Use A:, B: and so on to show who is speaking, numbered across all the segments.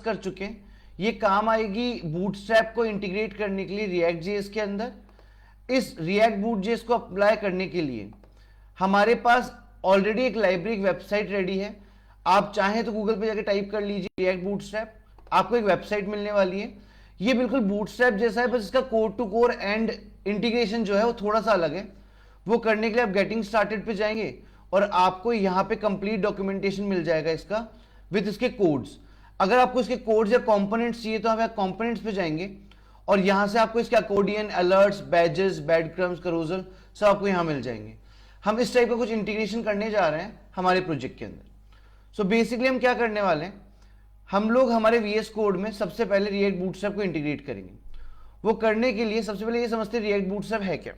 A: कर चुके हैं, ये काम आएगी बूटस्ट्रैप को इंटीग्रेट करने के लिए रिएक्ट जेएस के अंदर। इस रिएक्ट बूट जेएस को अप्लाई करने के लिए हमारे पास ऑलरेडी एक लाइब्रेरी, एक वेबसाइट रेडी है। आप चाहें तो गूगल पे जाके टाइप कर लीजिए रिएक्ट बूटस्ट्रैप, आपको एक वेबसाइट मिलने वाली है। ये बिल्कुल बूटस्ट्रैप जैसा है, बस इसका core to core and integration जो है वो थोड़ा सा अलग है। वो करने के लिए आप गेटिंग स्टार्टेड पे जाएंगे और आपको यहाँ पे कंप्लीट डॉक्यूमेंटेशन मिल जाएगा इसका विद इसके कोड्स। अगर आपको इसके कोड्स या कंपोनेंट्स चाहिए तो आप कंपोनेंट्स पे जाएंगे और यहां से आपको इसके अकोर्डियन, अलर्ट्स, बैजेस, बैड क्रम्स, करोजल सब आपको यहां मिल जाएंगे। हम इस टाइप का कुछ इंटीग्रेशन करने जा रहे हैं हमारे प्रोजेक्ट के अंदर। सो बेसिकली हम क्या करने वाले हैं, हम लोग हमारे वीएस कोड में सबसे पहले रिएक्ट बूटस्ट्रैप को इंटीग्रेट करेंगे। वो करने के लिए सबसे पहले ये समझते हैं रिएक्ट बूटस्ट्रैप है क्या।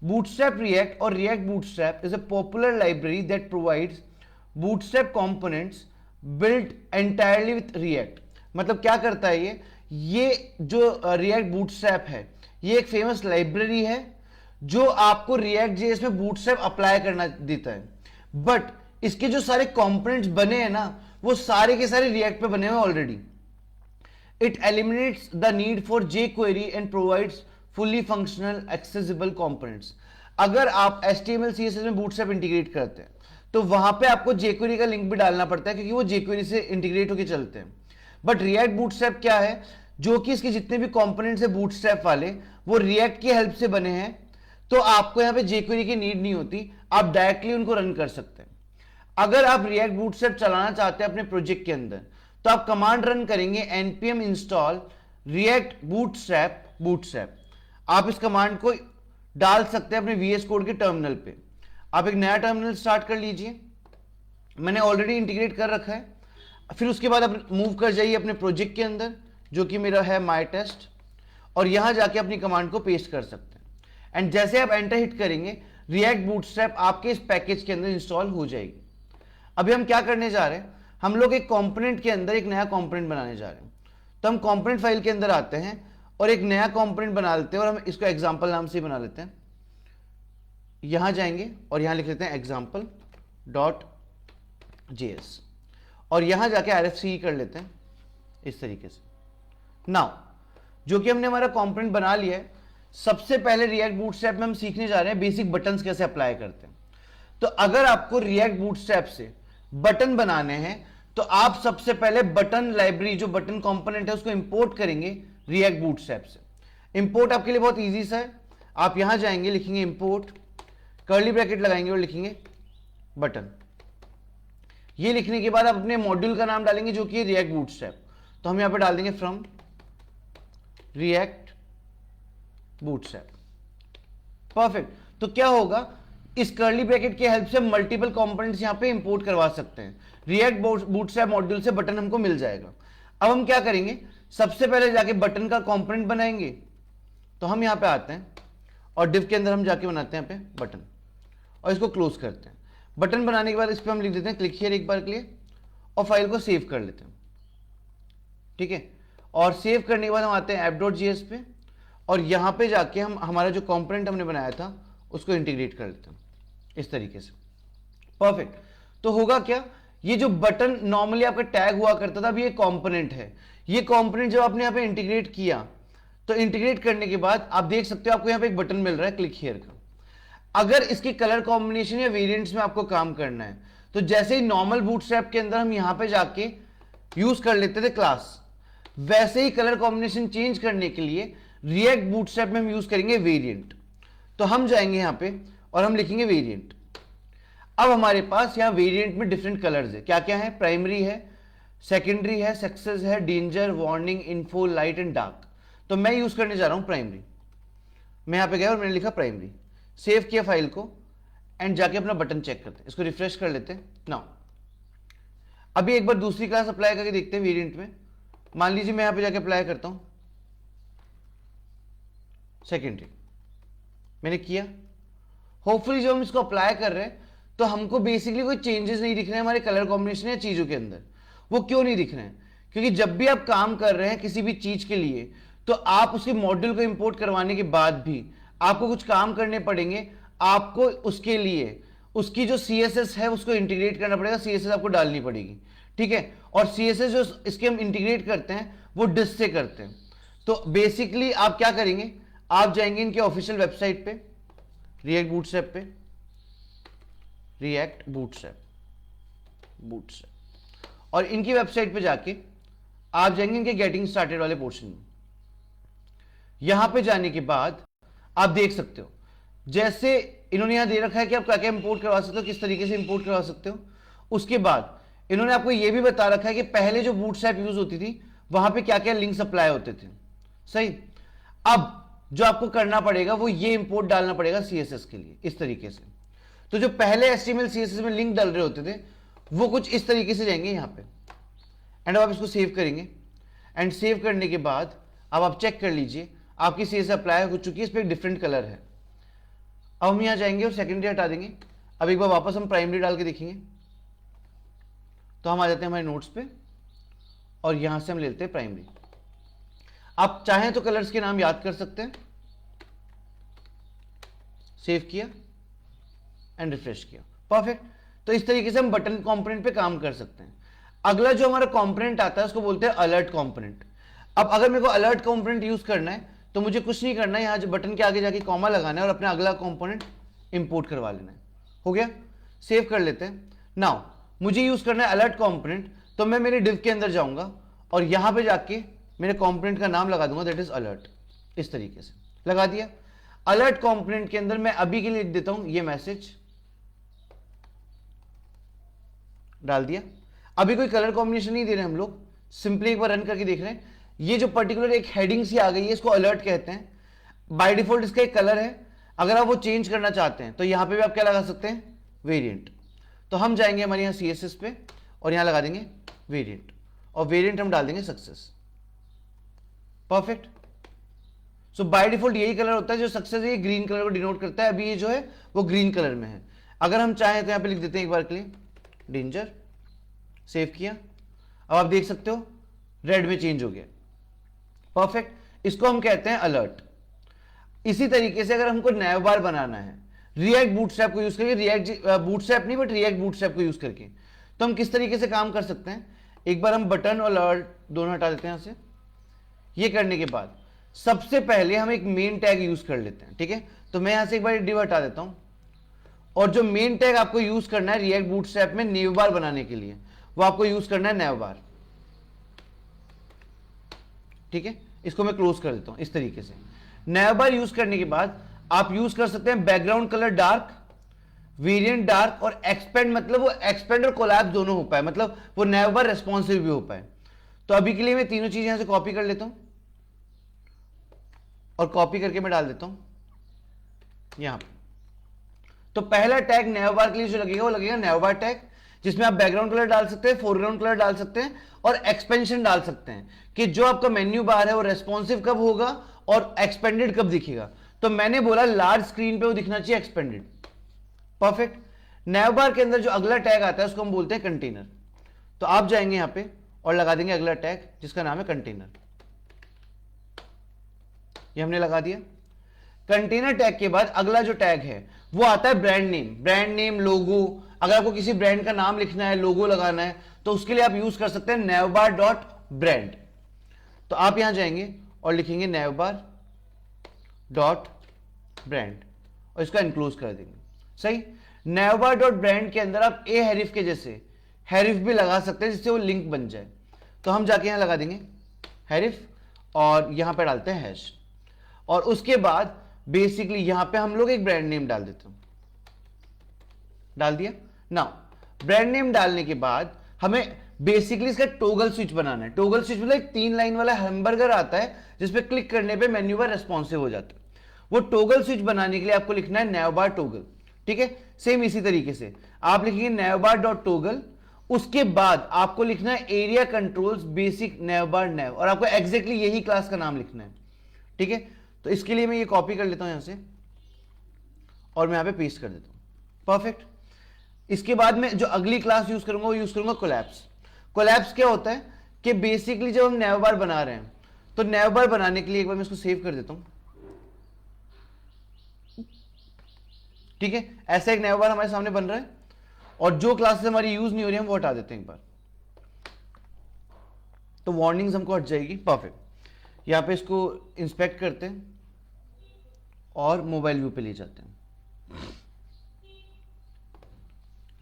A: बूटस्ट्रैप रिएक्ट और react bootstrap is a popular library that provides bootstrap components built entirely with react. मतलब क्या करता है ये जो रिएक्ट बूटस्ट्रैप है ये एक फेमस लाइब्रेरी है जो आपको रिएक्ट जेएस में बूटस्ट्रैप अप्लाई करना देता है। बट इसके जो सारे कंपोनेंट्स बने हैं ना वो सारे के सारे रिएक्ट पे बने हुए already. It eliminates the need for J query and provides fully functional accessible components. अगर आप HTML CSS में बूटस्ट्रैप इंटीग्रेट करते हैं तो वहां पे आपको jQuery का लिंक भी डालना पड़ता है क्योंकि वो jQuery से इंटीग्रेट होकर चलते हैं। बट रिएक्ट बूटस्ट्रैप क्या है, जो कि इसके जितने भी कंपोनेंट्स है बूटस्ट्रैप वाले वो रिएक्ट की हेल्प से बने हैं, तो आपको यहाँ पे jQuery की नीड नहीं होती, आप डायरेक्टली उनको रन कर सकते हैं। अगर आप रिएक्ट बूटस्ट्रैप चलाना चाहते हैं अपने प्रोजेक्ट के अंदर तो आप कमांड रन करेंगे npm install react bootstrap। आप इस कमांड को डाल सकते हैं अपने VS कोड के टर्मिनल पे। आप एक नया टर्मिनल स्टार्ट कर लीजिए, मैंने ऑलरेडी इंटीग्रेट कर रखा है। फिर उसके बाद आप मूव कर जाइए अपने प्रोजेक्ट के अंदर जो कि मेरा है माई टेस्ट, और यहां जाके अपनी कमांड को पेस्ट कर सकते हैं। एंड जैसे आप एंटर हिट करेंगे रिएक्ट बूटस्ट्रैप आपके इस पैकेज के अंदर इंस्टॉल हो जाएगी। अभी हम क्या करने जा रहे हैं, हम लोग एक कंपोनेंट के अंदर एक नया कंपोनेंट बनाने जा रहे हैं। तो हम कंपोनेंट फाइल के अंदर आते हैं और एक नया कंपोनेंट बना लेते हैं और हम इसको एग्जांपल नाम से बना लेते हैं। यहां जाएंगे और यहां लिख लेते हैं example.js और यहां जाके RFC कर लेते हैं इस तरीके से। नाउ जो कि हमने हमारा कंपोनेंट बना लिया है, सबसे पहले रिएक्ट बूटस्ट्रैप में हम सीखने जा रहे हैं बेसिक बटन्स कैसे अप्लाई करते हैं। तो अगर आपको रिएक्ट बूटस्ट्रैप से बटन बनाने हैं तो आप सबसे पहले बटन लाइब्रेरी जो बटन कंपोनेंट है उसको इंपोर्ट करेंगे रिएक्ट बूटस्ट्रैप से। इंपोर्ट आपके लिए बहुत इजी सा है, आप यहां जाएंगे, लिखेंगे इंपोर्ट, कर्ली ब्रैकेट लगाएंगे और लिखेंगे बटन। ये लिखने के बाद आप अपने मॉड्यूल का नाम डालेंगे जो कि रिएक्ट बूटस्ट्रैप। तो हम यहां पे डाल देंगे फ्रॉम रिएक्ट बूटस्ट्रैप। परफेक्ट। तो क्या होगा, इस कर्ली ब्रैकेट की हेल्प से मल्टीपल कंपोनेंट्स यहां पे इंपोर्ट करवा सकते हैं। रिएक्ट बूटस्ट्रैप मॉड्यूल से बटन हमको मिल जाएगा। अब हम क्या करेंगे, सबसे पहले जाके बटन का कंपोनेंट बनाएंगे। तो हम यहां पे आते हैं और डिव के अंदर हम जाके बनाते हैं यहाँ पे बटन और इसको क्लोज करते हैं। बटन बनाने के बाद इस पर हम लिख देते हैं क्लिक हियर एक बार के लिए और फाइल को सेव कर लेते हैं। ठीक है, और सेव करने के बाद हम आते हैं app.js पे और यहां पे जाके हम हमारा जो कंपोनेंट हमने बनाया था उसको इंटीग्रेट कर लेते हैं इस तरीके से। परफेक्ट। तो होगा क्या, ये जो बटन नॉर्मली आपका टैग हुआ करता था अभी ये कंपोनेंट है। ये कंपोनेंट जब आपने यहाँ पे इंटीग्रेट किया तो इंटीग्रेट करने के बाद आप देख सकते हो आपको यहाँ पे एक बटन मिल रहा है क्लिक हियर का। अगर इसकी कलर कॉम्बिनेशन या वेरिएंट्स में आपको काम करना है तो जैसे ही नॉर्मल बूटस्ट्रैप के अंदर हम यहां पे जाके यूज कर लेते थे क्लास, वैसे ही कलर कॉम्बिनेशन चेंज करने के लिए रिएक्ट बूटस्ट्रैप में हम यूज करेंगे वेरिएंट। तो हम जाएंगे यहां पे और हम लिखेंगे वेरिएंट। अब हमारे पास यहां वेरिएंट में डिफरेंट कलर्स है, क्या क्या है, प्राइमरी है, सेकेंडरी है, सक्सेस है, danger, warning, info, light and dark. तो मैं यूज करने जा रहा हूं प्राइमरी। मैं यहां पे गया और मैंने लिखा प्राइमरी, सेव किया फाइल को एंड जाके अपना बटन चेक करते हैं, इसको रिफ्रेश कर लेते हैं। नाउ अभी एक बार दूसरी क्लास अप्लाई करके देखते हैं वेरिएंट में। मान लीजिए मैं यहां पे जाके अप्लाई करता हूं सेकेंडरी, मैंने किया। होपफुली जब हम इसको अप्लाई कर रहे हैं तो हमको बेसिकली कोई चेंजेस नहीं दिख रहे हैं हमारे कलर कॉम्बिनेशन या चीजों के अंदर। वो क्यों नहीं दिख रहे हैं, क्योंकि जब भी आप काम कर रहे हैं किसी भी चीज के लिए तो आप उसके मॉड्यूल को इंपोर्ट करवाने के बाद भी आपको कुछ काम करने पड़ेंगे। आपको उसके लिए उसकी जो CSS है उसको इंटीग्रेट करना पड़ेगा, CSS आपको डालनी पड़ेगी। ठीक है, और CSS जो इसके हम इंटीग्रेट करते हैं वो डिस से करते हैं। तो बेसिकली आप क्या करेंगे, आप जाएंगे इनके ऑफिशियल वेबसाइट पे, रिएक्ट बूटस्ट्रैप पे, रिएक्ट बूटस्ट्रैप, और इनकी वेबसाइट पे जाके आप जाएंगे इनके गेटिंग स्टार्टेड वाले पोर्शन में। यहां पे जाने के बाद आप देख सकते हो जैसे इन्होंने यहां दे रखा है कि आप क्या क्या इंपोर्ट करवा सकते हो, किस तरीके से इंपोर्ट करवा सकते हो। उसके बाद इन्होंने आपको यह भी बता रखा है कि पहले जो बूटस्ट्रैप यूज होती थी वहां पे क्या क्या लिंक्स अप्लाई होते थे। सही। अब जो आपको करना पड़ेगा वो ये इंपोर्ट डालना पड़ेगा CSS के लिए इस तरीके से। तो जो पहले HTML CSS में लिंक डाल रहे होते थे वो कुछ इस तरीके से जाएंगे यहां पे, एंड अब आप इसको सेव करेंगे, एंड सेव करने के बाद अब आप चेक कर लीजिए आपकी CSS अप्लाई हो चुकी है, इस पर एक डिफरेंट कलर है। अब हम यहां जाएंगे और सेकेंडरी हटा देंगे। अब एक बार वापस हम प्राइमरी डाल के देखेंगे तो हम आ जाते हैं हमारे नोट्स पे, और यहां से हम लेते हैं प्राइमरी। आप चाहें तो कलर्स के नाम याद कर सकते हैं। सेव किया एंड रिफ्रेश किया, परफेक्ट। तो इस तरीके से हम बटन कंपोनेंट पे काम कर सकते हैं। अगला जो हमारा कंपोनेंट आता है उसको बोलते हैं अलर्ट कंपोनेंट। अब अगर मेरे को अलर्ट कंपोनेंट यूज करना है तो मुझे कुछ नहीं करना है, यहां जो बटन के आगे जाके कॉमा लगाना है और अपना अगला कंपोनेंट इंपोर्ट करवा लेना है। हो गया, सेव कर लेते हैं। नाउ मुझे यूज करना है अलर्ट कंपोनेंट, तो मैं मेरे डिव के अंदर जाऊंगा और यहां पे जाके मेरे कंपोनेंट का नाम लगा दूंगा, दैट इज अलर्ट। इस तरीके से लगा दिया। अलर्ट कंपोनेंट के अंदर मैं अभी के लिए लिख देता हूं ये मैसेज, डाल दिया। अभी कोई कलर कॉम्बिनेशन नहीं दे रहे हम लोग, सिंपली एक बार रन करके देख रहे हैं। ये जो पर्टिकुलर एक हेडिंग सी आ गई है इसको अलर्ट कहते हैं। बाय डिफॉल्ट इसका एक कलर है, अगर आप वो चेंज करना चाहते हैं तो यहां पे भी आप क्या लगा सकते हैं, वेरिएंट। तो हम जाएंगे हमारे यहां CSS पे और यहां लगा देंगे वेरिएंट, और वेरिएंट हम डाल देंगे success. Perfect. So by default यही कलर होता है जो सक्सेस है, ये ग्रीन कलर को डिनोट करता है। अभी ये जो है वो ग्रीन कलर में है। अगर हम चाहें तो यहां पे लिख देते हैं एक बार के लिए डेंजर। सेव किया। अब आप देख सकते हो रेड में चेंज हो गया। परफेक्ट। इसको हम कहते हैं अलर्ट। इसी तरीके से अगर हमको नैव बार बनाना है रिएक्ट बूटस्ट्रैप को यूज करके, रिएक्ट बूटस्ट्रैप नहीं बट रिएक्ट बूटस्ट्रैप को यूज करके, तो हम किस तरीके से काम कर सकते हैं। एक बार हम बटन और अलर्ट दोनों हटा देते हैं यहां से। ये करने के बाद सबसे पहले हम एक मेन टैग यूज कर लेते हैं, ठीक है। तो मैं यहां से एक बार डिव हटा देता हूं, और जो मेन टैग आपको यूज करना है रिएक्ट बूटस्ट्रैप में नैव बार बनाने के लिए, वो आपको यूज करना है नैव बार। ठीक है, इसको मैं क्लोज कर देता हूं इस तरीके से। नैव बार यूज करने के बाद आप यूज कर सकते हैं background colour dark, variant dark, और एक्सपेंड, मतलब वो एक्सपेंड और कोलैप्स दोनों हो पाए, मतलब वो नैव बार रेस्पॉन्सिव भी हो पाए। तो अभी के लिए मैं तीनों चीजें यहां से कॉपी कर लेता हूं, और कॉपी करके मैं डाल देता हूं यहां पे। तो पहला टैग नैव बार के लिए जो लगेगा वो लगेगा नैव बार टैग, जिसमें आप बैकग्राउंड कलर डाल सकते हैं, फोरग्राउंड कलर डाल सकते हैं, और एक्सपेंशन डाल सकते हैं कि जो आपका मेन्यू बार है वो रेस्पॉन्सिव कब होगा और एक्सपेंडेड कब दिखेगा। तो मैंने बोला लार्ज स्क्रीन पे वो दिखना चाहिए एक्सपेंडेड। परफेक्ट। नैव बार के अंदर जो अगला टैग आता है उसको हम बोलते हैं कंटेनर। तो आप जाएंगे यहां पे और लगा देंगे अगला टैग जिसका नाम है कंटेनर। ये हमने लगा दिया। कंटेनर टैग के बाद अगला जो टैग है वो आता है ब्रांड नेम। ब्रांड नेम, लोगो, अगर आपको किसी ब्रांड का नाम लिखना है, लोगो लगाना है, तो उसके लिए आप यूज कर सकते हैं नैवबार डॉट ब्रांड। तो आप यहां जाएंगे और लिखेंगे नैवबार डॉट ब्रांड, और इसका इनक्लोज कर देंगे। सही। नैवबार डॉट ब्रांड के अंदर आप ए हैरिफ के जैसे हैरिफ भी लगा सकते हैं जिससे वो लिंक बन जाए। तो हम जाके यहां लगा देंगे हैरिफ, और यहां पे डालते हैं हैश, और उसके बाद बेसिकली यहां पे हम लोग एक ब्रांड नेम डाल देते हैं। डाल दिया। नाउ ब्रांड नेम डालने के बाद हमें बेसिकली इसका टोगल स्विच बनाना है। टोगल स्विच मतलब एक 3 लाइन वाला हैमबर्गर आता है जिसपे क्लिक करने पे मेन्यू बार रेस्पॉन्सिव हो जाता है। वो टोगल स्विच बनाने के लिए आपको लिखना है नैवबार टोगल। ठीक है, सेम इसी तरीके से आप लिखेंगे नैवबार डॉट टोगल, उसके बाद आपको लिखना है एरिया कंट्रोल्स बेसिक नैवबार नैव, और आपको एग्जैक्टली यही क्लास का नाम लिखना है। ठीक है, तो इसके लिए मैं ये कॉपी कर लेता हूं यहां से और मैं यहां पे पेस्ट कर देता हूं। परफेक्ट। इसके बाद में जो अगली क्लास यूज करूंगा वो यूज करूंगा कोलैप्स। कोलैप्स क्या होता है कि बेसिकली जब हम नैवबार बना रहे हैं तो नैवबार बनाने के लिए एक बार मैं इसको सेव कर देता हूं। ठीक है, ऐसा एक नैवबार हमारे सामने बन रहा है, और जो क्लासेस हमारी यूज नहीं हो रही है हम वो हटा देते हैं एक बार। तो वार्निंग्स हमको हट जाएगी। परफेक्ट। यहाँ पे इसको इंस्पेक्ट करते हैं और मोबाइल व्यू पे ले जाते हैं।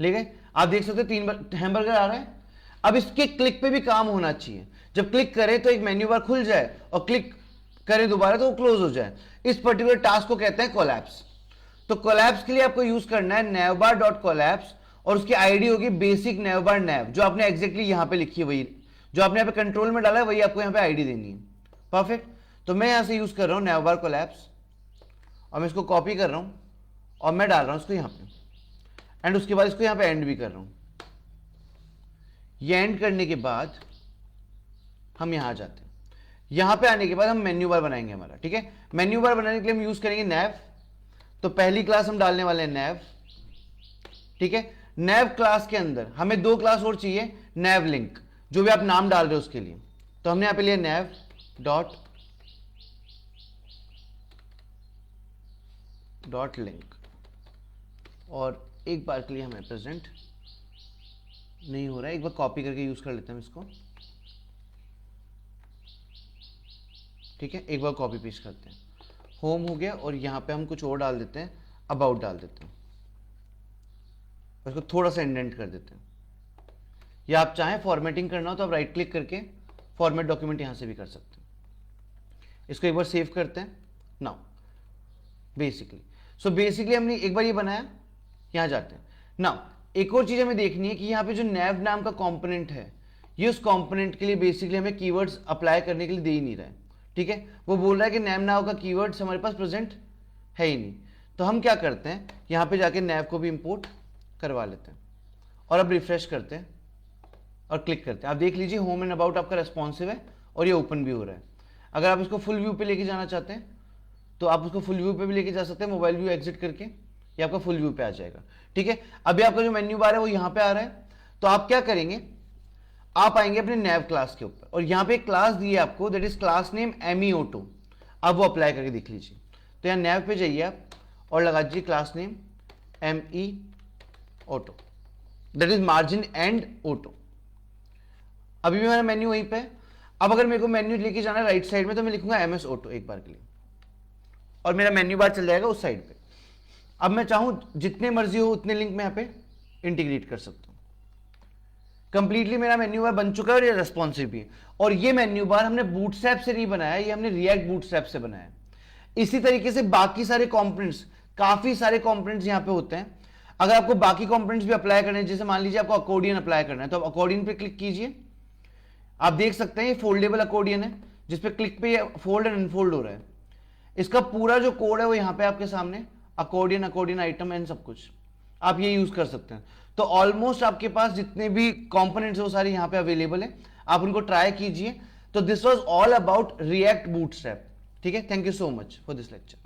A: ले गए, आप देख सकते हैं 3 हैमबर्गर आ रहा है। अब इसके क्लिक पे भी काम होना चाहिए। जब क्लिक करें तो एक मेन्यू बार खुल जाए और क्लिक करें दोबारा तो वो क्लोज हो जाए। इस पर्टिकुलर टास्क को कहते हैं कोलैप्स। तो कोलैप्स के लिए आपको यूज करना है navbar.collapse और उसकी आईडी होगी बेसिक navbar nav, जो आपने एग्जैक्टली यहां पे लिखी है, वही जो आपने यहां पे कंट्रोल में डाला है वही आपको यहां पे आईडी देनी है। परफेक्ट। तो मैं यहां से यूज कर रहा हूं navbar collapse और मैं इसको कॉपी कर रहा हूं और मैं डाल रहा हूं इसको यहां पे एंड उसके बाद इसको यहां पे एंड भी कर रहा हूं। ये एंड करने के बाद हम यहां आ जाते हैं। यहां पे आने के बाद हम मेन्यू बार बनाएंगे हमारा, ठीक है। मेन्यू बार बनाने के लिए हम यूज करेंगे nav। तो पहली क्लास हम डालने वाले हैं nav, ठीक है। nav क्लास के अंदर हमें 2 क्लास और चाहिए, nav link, जो भी आप नाम डाल रहे हो उसके लिए। तो हमने यहां पे लिया nav डॉट लिंक और एक बार के लिए हमें प्रेजेंट नहीं हो रहा है, एक बार कॉपी करके यूज कर लेते हैं इसको, ठीक है। एक बार कॉपी पेस्ट करते हैं, होम हो गया और यहां पे हम कुछ और डाल देते हैं, अबाउट डाल देते हैं, इसको थोड़ा सा इंडेंट कर देते हैं। या आप चाहें फॉर्मेटिंग करना हो तो आप राइट क्लिक करके फॉर्मेट डॉक्यूमेंट यहां से भी कर सकते हैं। इसको एक बार सेव करते हैं। नाउ बेसिकली हमने एक बार ये बनाया, यहां जाते हैं। नाउ एक और चीज हमें देखनी है कि यहां पे जो nav नाम का कंपोनेंट है, ये उस कंपोनेंट के लिए बेसिकली हमें कीवर्ड्स अप्लाई करने के लिए दे ही नहीं रहा है, ठीक है। वो बोल रहा है कि nav नाम का कीवर्ड्स हमारे पास प्रेजेंट है ही नहीं। तो हम क्या करते हैं, यहां पे जाके nav को भी इंपोर्ट करवा लेते हैं और अब रिफ्रेश करते हैं और क्लिक करते हैं। आप देख लीजिए होम एंड अबाउट आपका रेस्पॉन्सिव है और ये ओपन भी हो रहा है। अगर आप इसको फुल व्यू पे लेके जाना चाहते हैं तो आप उसको फुल व्यू पे भी लेके जा सकते हैं, मोबाइल व्यू एग्जिट करके, ये आपका फुल व्यू पे आ जाएगा, ठीक है। अभी आपका जो मेन्यू बार है वो यहां पे आ रहा है। तो आप क्या करेंगे, आप आएंगे अपने nav क्लास के ऊपर और यहां पे एक क्लास दी है आपको, that is class name MEAuto। अब वो अप्लाई करके देख लीजिए। तो यहां nav पे जाइए आप और लगा दीजिए class name MEAuto, that is margin and auto. अभी भी मेरा मेन्यू वहीं पे है। अब अगर मेरे को मेन्यू लेके जाना है राइट साइड में तो मैं लिखूंगा MS Auto एक बार के लिए और मेरा मेन्यू बार चल जाएगा उस साइड पे। अब मैं चाहूं जितने मर्जी हो उतने लिंक मैं यहां पे इंटीग्रेट कर सकता हूं। कंप्लीटली मेरा मेन्यू बार बन चुका है और ये रेस्पॉन्सिव भी है। और ये मेन्यू बार हमने बूटस्ट्रैप से नहीं बनाया, ये हमने रिएक्ट बूटस्ट्रैप से बनाया। इसी तरीके से बाकी सारे कंपोनेंट्स, काफी सारे कंपोनेंट्स यहां पे होते हैं। अगर आपको बाकी कंपोनेंट्स भी अप्लाई करने हैं, जैसे मान लीजिए आपको अकॉर्डियन अप्लाई करना है तो आप अकॉर्डियन पे क्लिक कीजिए। आप देख सकते हैं ये फोल्डेबल अकॉर्डियन है जिसपे क्लिक पे फोल्ड एंड अनफोल्ड हो रहा है। इसका पूरा जो कोड है वो यहां पे आपके सामने, अकॉर्डियन आइटम एंड सब कुछ आप ये यूज कर सकते हैं। तो ऑलमोस्ट आपके पास जितने भी कंपोनेंट्स है वो सारे यहां पे अवेलेबल है, आप उनको ट्राई कीजिए। तो this was all about react bootstrap, ठीक है। Thank you so much for this lecture.